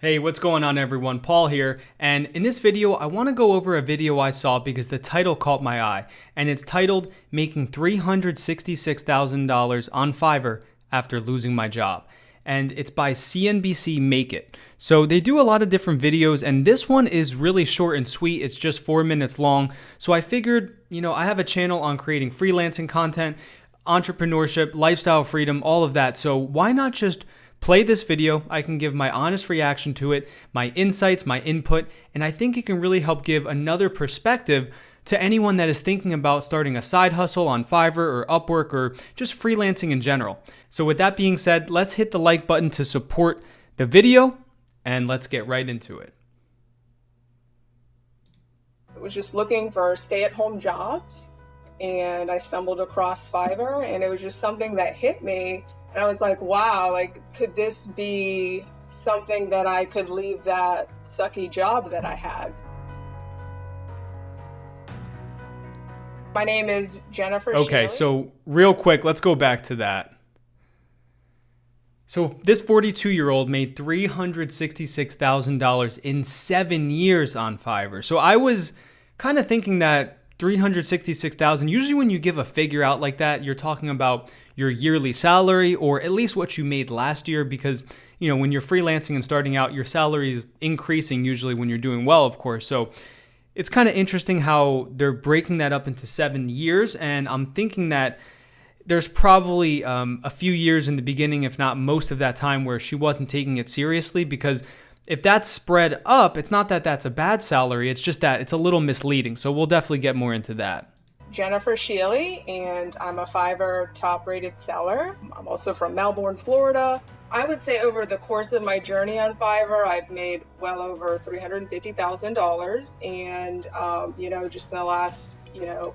Hey, what's going on everyone? Paul here, and in this video I want to go over a video I saw because the title caught my eye, and it's titled Making $366,000 on Fiverr After Losing My Job. And it's by CNBC Make It. So they do a lot of different videos, and this one is really short and sweet. It's just 4 minutes long. So I figured, I have a channel on creating freelancing content, entrepreneurship, lifestyle freedom, all of that. So why not just play this video? I can give my honest reaction to it, my insights, my input, and I think it can really help give another perspective to anyone that is thinking about starting a side hustle on Fiverr or Upwork or just freelancing in general. So with that being said, let's hit the like button to support the video and let's get right into it. I was just looking for stay-at-home jobs and I stumbled across Fiverr, and it was just something that hit me. And I was like, wow, could this be something that I could leave that sucky job that I had? My name is Jennifer Okay, Shealy. so real quick, let's go back to that. So this 42-year-old made $366,000 in 7 years on Fiverr. So I was kind of thinking that 366,000, usually when you give a figure out like that, you're talking about your yearly salary or at least what you made last year, because when you're freelancing and starting out, your salary is increasing usually when you're doing well, of course. So it's kind of interesting how they're breaking that up into 7 years, and I'm thinking that there's probably a few years in the beginning, if not most of that time, where she wasn't taking it seriously, because if that's spread up, it's not that that's a bad salary, it's just that it's a little misleading. So we'll definitely get more into that. Jennifer Shealy, and I'm a Fiverr top-rated seller. I'm also from Melbourne, Florida. I would say over the course of my journey on Fiverr, I've made well over $350,000, and just in the last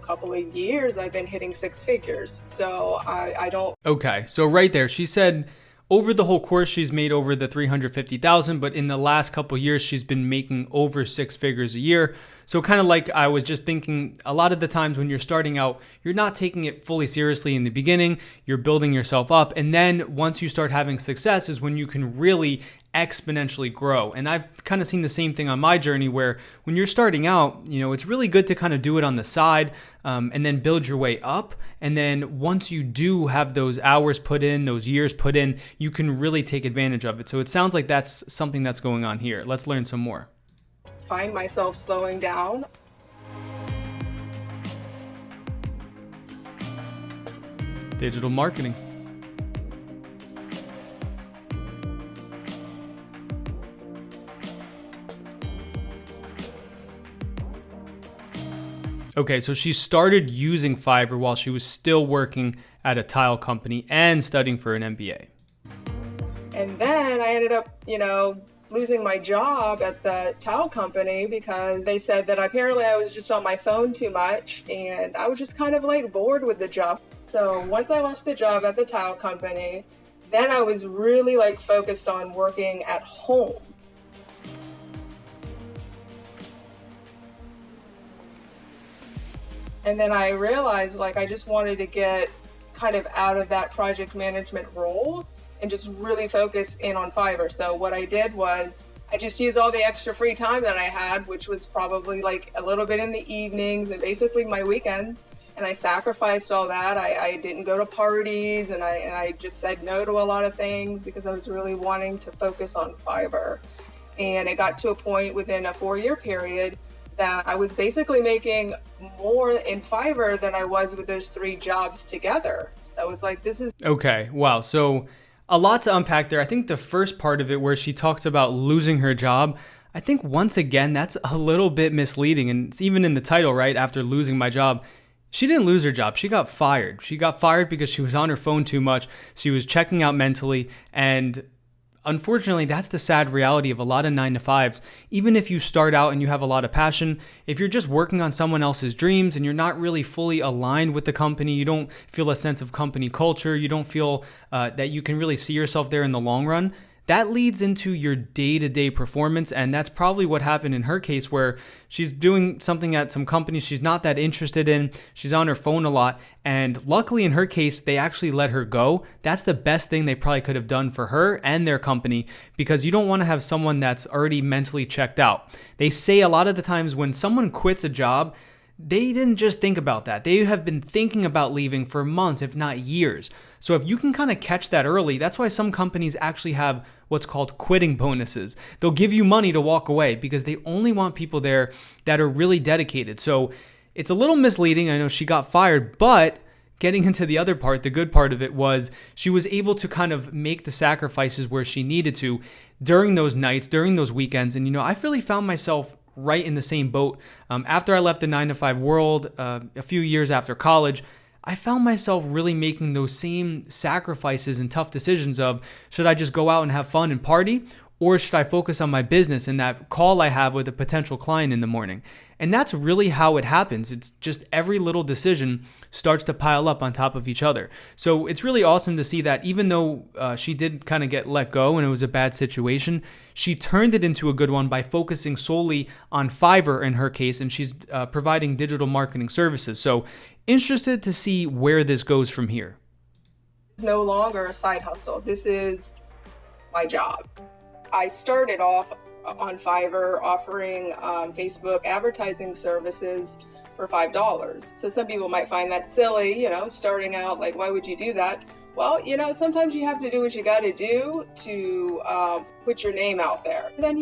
couple of years, I've been hitting six figures. So I don't. Okay, so right there, she said over the whole course she's made over the 350,000, but in the last couple of years she's been making over six figures a year. So kind of like I was just thinking, a lot of the times when you're starting out, you're not taking it fully seriously in the beginning, you're building yourself up, and then once you start having success is when you can really exponentially grow. And I've kind of seen the same thing on my journey, where when you're starting out, it's really good to kind of do it on the side and then build your way up. And then once you do have those hours put in, those years put in, you can really take advantage of it. So it sounds like that's something that's going on here. Let's learn some more. Find myself slowing down. Digital marketing. Okay, so she started using Fiverr while she was still working at a tile company and studying for an MBA. And then I ended up, losing my job at the tile company because they said that apparently I was just on my phone too much, and I was just kind of bored with the job. So once I lost the job at the tile company, then I was really focused on working at home. And then I realized I just wanted to get kind of out of that project management role and just really focus in on Fiverr. So what I did was I just used all the extra free time that I had, which was probably a little bit in the evenings and basically my weekends. And I sacrificed all that. I didn't go to parties, and I just said no to a lot of things because I was really wanting to focus on Fiverr. And it got to a point within a 4-year period that I was basically making more in Fiverr than I was with those 3 jobs together. So I was like, this is... Okay, wow. So a lot to unpack there. I think the first part of it where she talks about losing her job, I think once again, that's a little bit misleading. And it's even in the title, right? After losing my job. She didn't lose her job. She got fired. She got fired because she was on her phone too much. She was checking out mentally, and unfortunately, that's the sad reality of a lot of 9-to-5s. Even if you start out and you have a lot of passion, if you're just working on someone else's dreams and you're not really fully aligned with the company, you don't feel a sense of company culture, you don't feel that you can really see yourself there in the long run, that leads into your day-to-day performance. And that's probably what happened in her case, where she's doing something at some company she's not that interested in. She's on her phone a lot. And luckily in her case, they actually let her go. That's the best thing they probably could have done for her and their company, because you don't want to have someone that's already mentally checked out. They say a lot of the times when someone quits a job, they didn't just think about that. They have been thinking about leaving for months, if not years. So if you can kind of catch that early, that's why some companies actually have what's called quitting bonuses. They'll give you money to walk away because they only want people there that are really dedicated. So it's a little misleading. I know she got fired, but getting into the other part, the good part of it was she was able to kind of make the sacrifices where she needed to during those nights, during those weekends. And, I really found myself right in the same boat. After I left the 9-to-5 world, a few years after college, I found myself really making those same sacrifices and tough decisions of, should I just go out and have fun and party, or should I focus on my business and that call I have with a potential client in the morning? And that's really how it happens. It's just every little decision starts to pile up on top of each other. So it's really awesome to see that even though she did kind of get let go and it was a bad situation, she turned it into a good one by focusing solely on Fiverr in her case, and she's providing digital marketing services. So interested to see where this goes from here. It's no longer a side hustle. This is my job. I started off on Fiverr offering Facebook advertising services for $5. So some people might find that silly, starting out, like, why would you do that? Well, sometimes you have to do what you got to do to put your name out there. And then,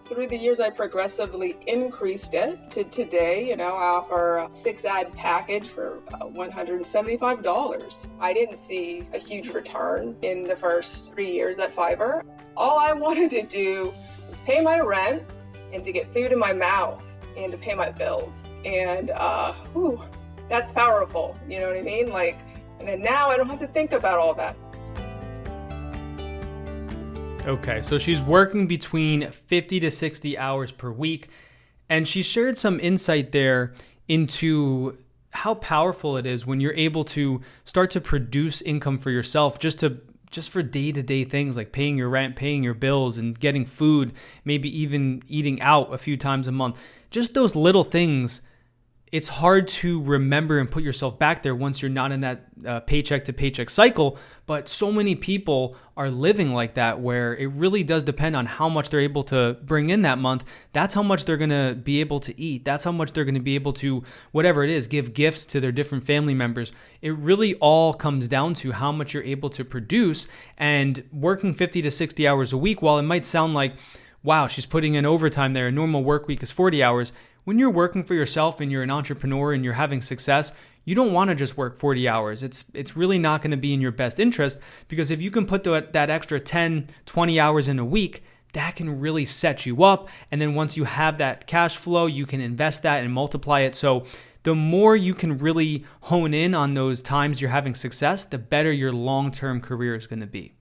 through the years, I progressively increased it to today, I offer a 6-ad package for $175. I didn't see a huge return in the first 3 years at Fiverr. All I wanted to do was pay my rent and to get food in my mouth and to pay my bills. And that's powerful. You know what I mean? And then now I don't have to think about all that. Okay, so she's working between 50 to 60 hours per week, and she shared some insight there into how powerful it is when you're able to start to produce income for yourself, just for day-to-day things like paying your rent, paying your bills, and getting food, maybe even eating out a few times a month. Just those little things. It's hard to remember and put yourself back there once you're not in that paycheck to paycheck cycle. But so many people are living like that, where it really does depend on how much they're able to bring in that month. That's how much they're going to be able to eat. That's how much they're going to be able to, whatever it is, give gifts to their different family members. It really all comes down to how much you're able to produce. And working 50 to 60 hours a week, while it might sound like, wow, she's putting in overtime there, a normal work week is 40 hours. When you're working for yourself and you're an entrepreneur and you're having success, you don't want to just work 40 hours. It's really not going to be in your best interest, because if you can put that extra 10, 20 hours in a week, that can really set you up. And then once you have that cash flow, you can invest that and multiply it. So the more you can really hone in on those times you're having success, the better your long-term career is going to be.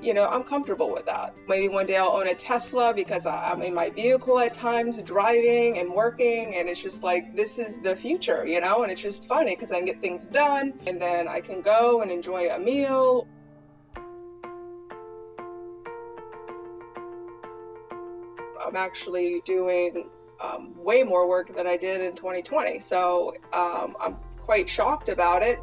I'm comfortable with that. Maybe one day I'll own a Tesla because I'm in my vehicle at times, driving and working, and it's just like, this is the future, and it's just funny because I can get things done, and then I can go and enjoy a meal. I'm actually doing way more work than I did in 2020, so I'm quite shocked about it.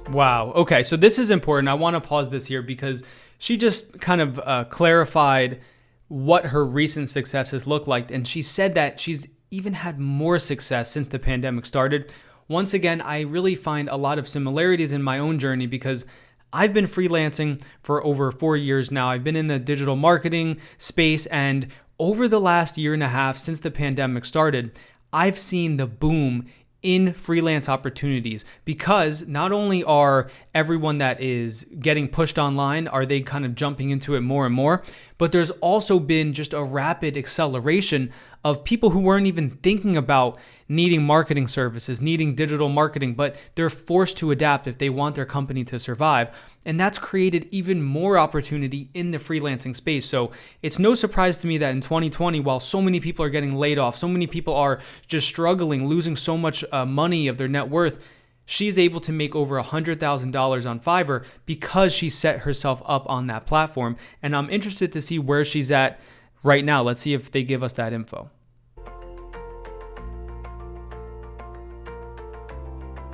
Wow. Okay. So this is important. I want to pause this here because she just kind of clarified what her recent successes look like. And she said that she's even had more success since the pandemic started. Once again, I really find a lot of similarities in my own journey because I've been freelancing for over 4 years now. I've been in the digital marketing space, and over the last year and a half since the pandemic started, I've seen the boom in freelance opportunities, because not only are everyone that is getting pushed online, are they kind of jumping into it more and more, but there's also been just a rapid acceleration of people who weren't even thinking about needing marketing services, needing digital marketing, but they're forced to adapt if they want their company to survive. And that's created even more opportunity in the freelancing space. So it's no surprise to me that in 2020, while so many people are getting laid off, so many people are just struggling, losing so much money of their net worth, she's able to make over $100,000 on Fiverr because she set herself up on that platform. And I'm interested to see where she's at right now. Let's see if they give us that info.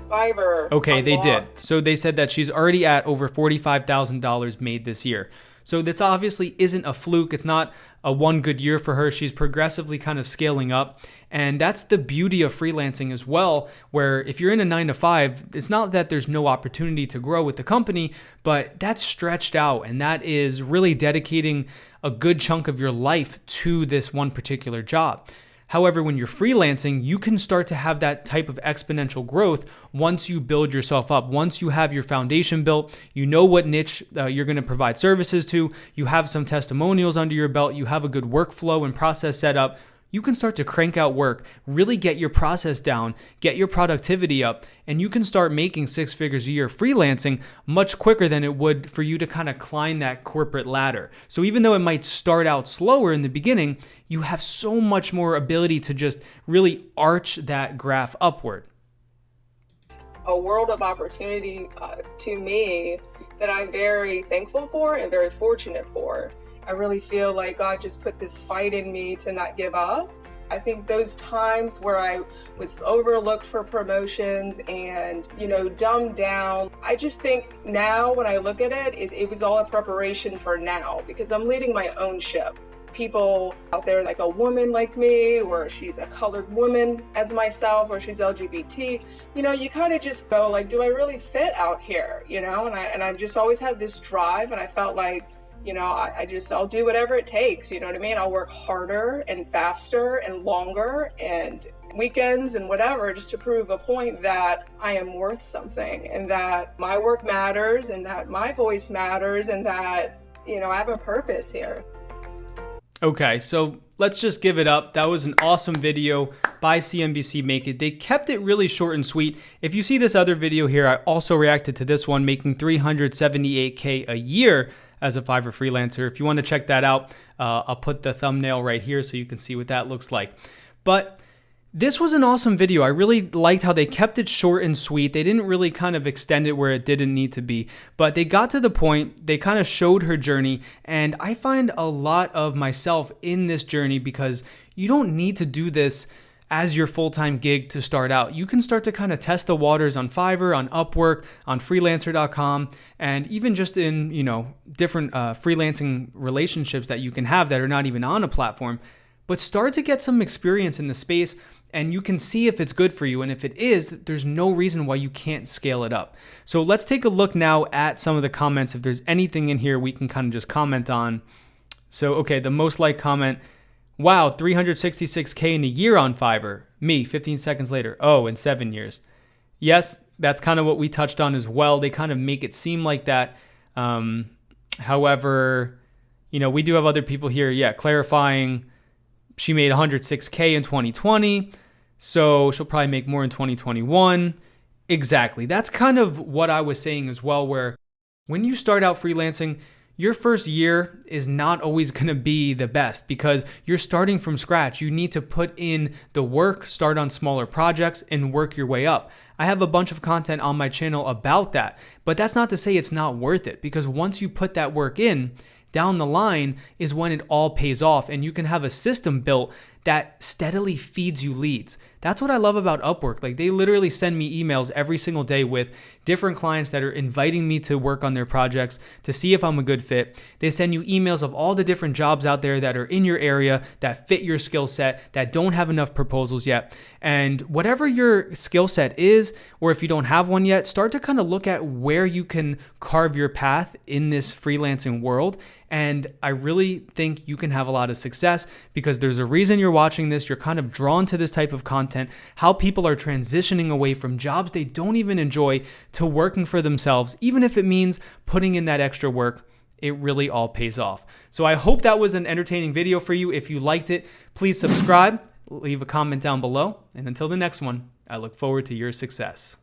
Fiverr. Okay, they did. So they said that she's already at over $45,000 made this year. So this obviously isn't a fluke. It's not a one good year for her. She's progressively kind of scaling up. And that's the beauty of freelancing as well, where if you're in a 9-to-5, it's not that there's no opportunity to grow with the company, but that's stretched out. And that is really dedicating a good chunk of your life to this one particular job. However, when you're freelancing, you can start to have that type of exponential growth once you build yourself up. Once you have your foundation built, you know what niche you're going to provide services to, you have some testimonials under your belt, you have a good workflow and process set up, you can start to crank out work, really get your process down, get your productivity up, and you can start making 6 figures a year freelancing much quicker than it would for you to kind of climb that corporate ladder. So even though it might start out slower in the beginning, you have so much more ability to just really arch that graph upward. A world of opportunity to me that I'm very thankful for and very fortunate for. I really feel like God just put this fight in me to not give up. I think those times where I was overlooked for promotions and, dumbed down, I just think now when I look at it, it was all a preparation for now because I'm leading my own ship. People out there like a woman like me, or she's a colored woman as myself, or she's LGBT, you kind of just go like, do I really fit out here? And I just always had this drive, and I felt like, I'll do whatever it takes, you know what I mean? I'll work harder and faster and longer and weekends and whatever just to prove a point that I am worth something and that my work matters and that my voice matters and that, I have a purpose here. Okay, so let's just give it up. That was an awesome video by CNBC Make It. They kept it really short and sweet. If you see this other video here, I also reacted to this one, making $378K a year as a Fiverr freelancer. If you want to check that out, I'll put the thumbnail right here so you can see what that looks like. But this was an awesome video. I really liked how they kept it short and sweet. They didn't really kind of extend it where it didn't need to be, but they got to the point. They kind of showed her journey, and I find a lot of myself in this journey because you don't need to do this as your full-time gig to start out. You can start to kind of test the waters on Fiverr, on Upwork, on freelancer.com, and even just in, different freelancing relationships that you can have that are not even on a platform, but start to get some experience in the space and you can see if it's good for you. And if it is, there's no reason why you can't scale it up. So let's take a look now at some of the comments. If there's anything in here we can kind of just comment on. So, okay, the most liked comment, wow, 366K in a year on Fiverr. Me, 15 seconds later. Oh, in 7 years. Yes, that's kind of what we touched on as well. They kind of make it seem like that. However, we do have other people here, clarifying she made 106K in 2020, so she'll probably make more in 2021. Exactly. That's kind of what I was saying as well, where when you start out freelancing, your first year is not always going to be the best because you're starting from scratch. You need to put in the work, start on smaller projects, and work your way up. I have a bunch of content on my channel about that, but that's not to say it's not worth it, because once you put that work in, down the line is when it all pays off and you can have a system built that steadily feeds you leads. That's what I love about Upwork. Like, they literally send me emails every single day with different clients that are inviting me to work on their projects to see if I'm a good fit. They send you emails of all the different jobs out there that are in your area, that fit your skill set, that don't have enough proposals yet. And whatever your skill set is, or if you don't have one yet, start to kind of look at where you can carve your path in this freelancing world. And I really think you can have a lot of success because there's a reason you're watching this. You're kind of drawn to this type of content, how people are transitioning away from jobs they don't even enjoy to working for themselves, even if it means putting in that extra work. It really all pays off. So I hope that was an entertaining video for you. If you liked it, please subscribe, leave a comment down below. And until the next one, I look forward to your success.